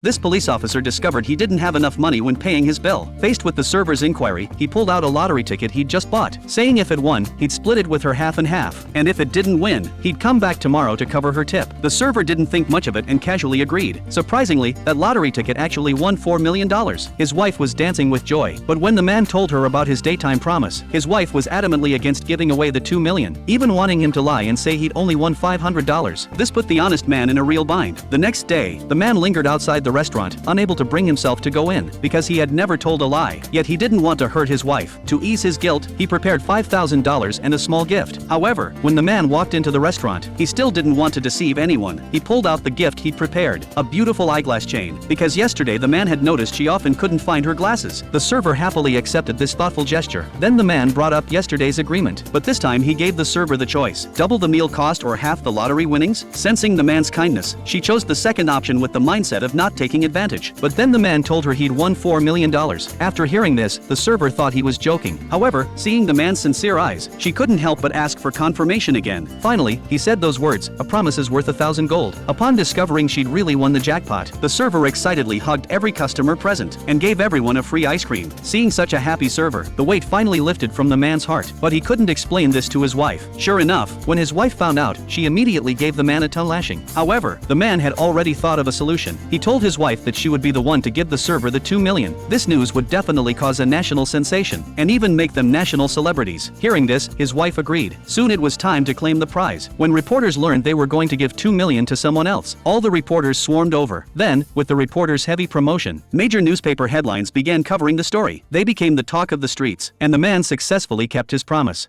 This police officer discovered he didn't have enough money when paying his bill. Faced with the server's inquiry, he pulled out a lottery ticket he'd just bought, saying if it won, he'd split it with her half and half, and if it didn't win, he'd come back tomorrow to cover her tip. The server didn't think much of it and casually agreed. Surprisingly, that lottery ticket actually won $4 million. His wife was dancing with joy, but when the man told her about his daytime promise, his wife was adamantly against giving away the $2 million, even wanting him to lie and say he'd only won $500. This put the honest man in a real bind. The next day, the man lingered outside the restaurant, unable to bring himself to go in, because he had never told a lie. Yet he didn't want to hurt his wife. To ease his guilt, he prepared $5,000 and a small gift. However, when the man walked into the restaurant, he still didn't want to deceive anyone. He pulled out the gift he'd prepared, a beautiful eyeglass chain, because yesterday the man had noticed she often couldn't find her glasses. The server happily accepted this thoughtful gesture. Then the man brought up yesterday's agreement, but this time he gave the server the choice: double the meal cost or half the lottery winnings. Sensing the man's kindness, she chose the second option with the mindset of not taking advantage. But then the man told her he'd won $4 million. After hearing this, the server thought he was joking. However, seeing the man's sincere eyes, she couldn't help but ask for confirmation again. Finally, he said those words: "A promise is worth 1,000 gold." Upon discovering she'd really won the jackpot, the server excitedly hugged every customer present and gave everyone a free ice cream. Seeing such a happy server, the weight finally lifted from the man's heart, but he couldn't explain this to his wife. Sure enough, when his wife found out, she immediately gave the man a tongue lashing. However, the man had already thought of a solution. He told his wife that she would be the one to give the server the $2 million. This news would definitely cause a national sensation, and even make them national celebrities. Hearing this, his wife agreed. Soon it was time to claim the prize. When reporters learned they were going to give $2 million to someone else, all the reporters swarmed over. Then, with the reporters' heavy promotion, major newspaper headlines began covering the story. They became the talk of the streets, and the man successfully kept his promise.